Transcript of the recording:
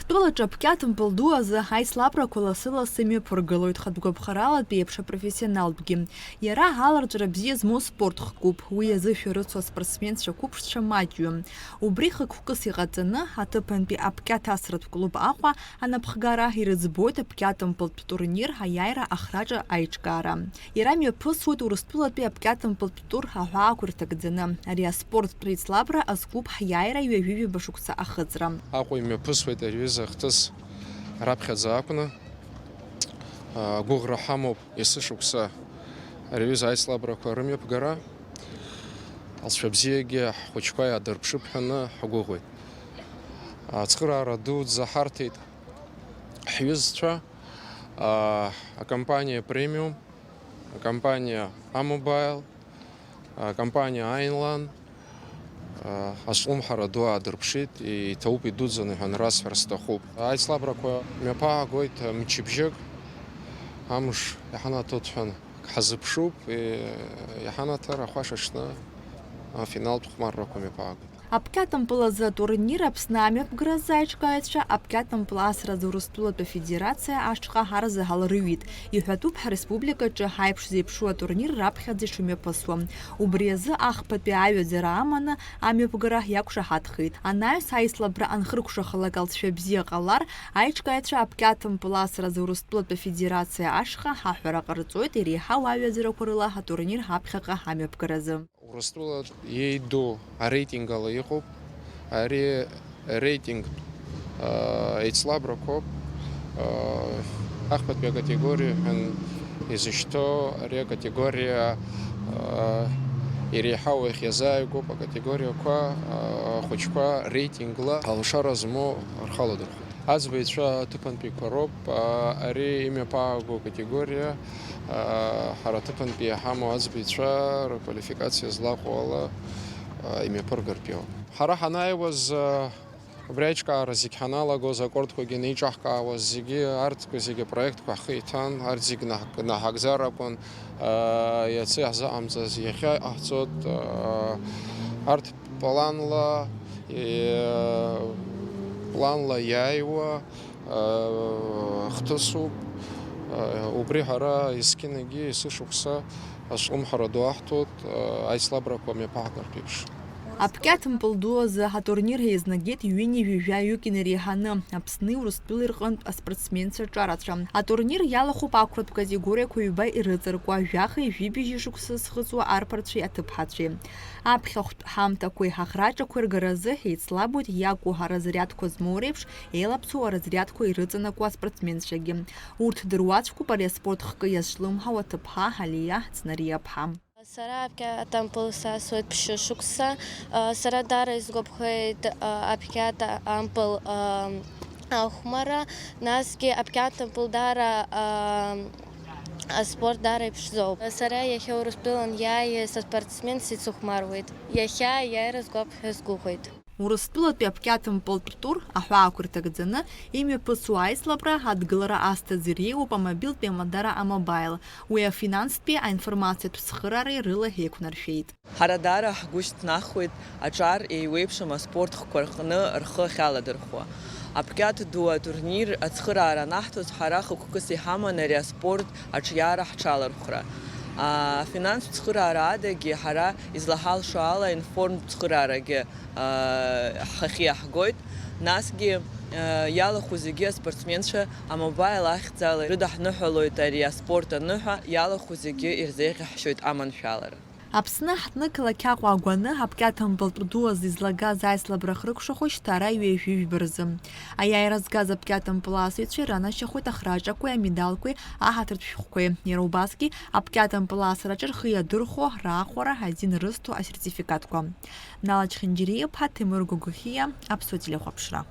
Урыстәылаҿы аԥкьатымпыл ду азы аицлабрақәа лассы-лассы имҩаԥыргылоит хатәгәаԥхаралатәи еиԥш апрофессионалтәгьы. Иара аларҵәара бзиа змоу спорт хкуп, уи азышәа рыцу аспортсменцәа қәыԥшцәа маҷҩым. Убри хықәкыс иҟаҵаны аҭыԥантәи аԥкьаҭ-асратә клуб Аҟәа анапхгара ирыӡбоит аԥкьатымпылтә турнир аиааира ахраҿа аиҿкаара. Иара мҩаԥысуеит Урыстәылатәи аԥкьатымпылтә тур аҳәаақәа ирҭагӡаны. Ари аспорттә реицлабра азкуп ҳиааира ҩажәи-ҩба шықәса ахыҵра. Аҟәа имҩаԥысуеит аҩыза хҭыс раԥхьаӡа акәны. Гәыӷра ҳамоуп есышықәса аҩыза аицлабрақәа рымҩаԥгара. Алҵшәа бзиагьы ҳхәыҷқәа иаадырԥшып ҳәаны ҳгәыӷуеит. Ацхыраара дуӡӡа ҳарҭеит ҳҩызцәа, акомпаниа Premium, акомпаниа Amobile, акомпаниа Ainlan, аслымҳара ду аадырԥшит, иҭауп идуӡӡаны ҳәа расҳәар сҭахуп. Аицлабрақәа мҩаԥаагоит мчыбжьык, амш иҳанаҭоҭҳәан ҳазыԥшуп, иҳанаҭар ахәаш аҽны афиналтә хәмаррақәа мҩаԥаагоит. Аԥкьатымпыл азы атурнир Аԥсны амҩаԥгаразы аиҿкааҩцәа аԥкьатымпыл асразы Урыстәылатәи афедерациа ашҟа ҳарзаҳалрыҩит. Иҳәатәуп ҳреспубликаҿы ҳаиԥш зеиԥшу атурнир раԥхьаӡа ишымҩаԥысуа. Убри азы ахԥатәи аҩаӡара аманы амҩаԥгара иақәшаҳаҭхеит. Анаҩс аицлабра анхыркәшахалак алҵшәа бзиа ҟалар, аиҿкааҩцәа аԥкьатымпыл асразы Урыстәылатәи афедерациа ашҟа ҳаҳәара ҟарҵоит иреиҳау аҩаӡарақәа рыла атурнир ҳаԥхьаҟа амҩаԥгаразы. Урыстәыла иеиду ареитинг ала иҟоуп. Ари реитинг еицлабрақәоуп. Ахԥатәи акатегориа ҳәан изышьҭоу ари акатегориа иреиҳау иахьиазааигәоуп акатегориақәа хәыҷқәа реитингла алшара змоу рхаладырхәоит. Аӡбаҩцәа аҭыԥантәиқәа роуп. Ари имҩаԥааго категориа ҳара аҭыԥантәи иаҳамоу аӡбаҩцәа рквалификациа злаҟоу ала имҩаԥыргартә иоуп. Ҳара ҳанааиуаз убри аиҿкаара зегь ҳаналагоз акордқәагьы неиҿаҳкаауаз зегьы арҭқәа зегьы апроектқәа ҳхы иҭан, арҭ зегь наҳагӡар акәын. Иацы иаҳзыҟамҵаз иахьа иҟаҳҵоит. Арҭ планла иааиуа хҭысуп. Убри ҳара есқьынагьы есышықәса аслымҳара ду аҳҭоит аицлабрақәа мҩаԥаагартә еиԥш. Аԥкьатымпыл ду азы атурнир еизнагеит ҩынҩажәи жәаҩык инареиҳаны Аԥсни Урыстәылеи рҟынтә аспортсменцәа ҿарацәа. Атурнир иалахәуп ақәратә категориақәа ҩба ирыҵаркуа жәахеи жәибжьи шықәса зхыҵуа арԥарцәеи аҭыԥҳацәеи. Аԥхьахәтә ҳамҭақәеи ҳаӷраҿақәеи ргаразы еицлабуеит иакәу аразрядқәа змоу реиԥш еилаԥсоу аразрядқәа ирыҵанакуа аспортсменцәагьы. Урҭ дыруаӡәкуп ари аспорт хкы иазҿлымҳау аҭыԥҳа Ҳалиа Ӡнариа-ԥҳа. Сара аԥкьатымпыл сасуеит ԥшьы шықәса. Сара даара исгәаԥхеит аԥкьатымпыл ахәмара, насгьы аԥкьатымпыл даара аспорт даара иԥшӡоуп. Сара иахьа Урыстәылан иааиз аспортсменс ицыхәмаруеит. Иахьа аиааира сгәаԥхьа сгәыӷуеит. Урыстәылатәи аԥкьатымпылтә тур аҳәаақәа ирҭагӡаны имҩаԥысуа аицлабра адгылара асҭаӡа иреиуоуп амобилтәи амадара Amobile. Уи афинанстәи аинформациатә цхыраареи рыла еиқәнаршәеит. Ҳара даара ҳгәы шьҭнахуеит аҿар еиуеиԥшым аспорт хқәа рҟны рхы ахьаладырхуа. Аԥкьаҭ ду атурнир ацхыраара анаҳҭоз ҳара хықәкыс иҳаман ари аспорт аҿиара ҳҽалархәра. Афинанстә цхыраара адагьы ҳара излаҳалшо ала информтә цхыраарагьы ҳхахьы иаҳгоит. Насгьы иалахәу зегьы аспортсменцәа Amobile ахьӡала ирыдаҳныҳәалоит ари аспорт аныҳәа, иалахәу зегьы ирзеиӷьаҳшьоит аманшәалара. Аԥсны ҳҭнықалақь Аҟәа агәаны аԥкьатымпылтә ду азы излагаз аицлабра хрыкәшахоит шьҭара ҩажәи-жәба рзы. Аиааира згаз аԥкьатымпыл асыҩцәа иранашьахуеит ахраҿақәеи амедалқәеи аҳаҭыртә шәҟәқәеи. Иара убасгьы аԥкьатымпыл асраҿы рхы иадырхәо раахәара азин рызҭо асертификатқәа. Нала Чхинџьириа-ԥҳа, Тимур Гәыгәхиа, Аԥсуа телехәаԥшра.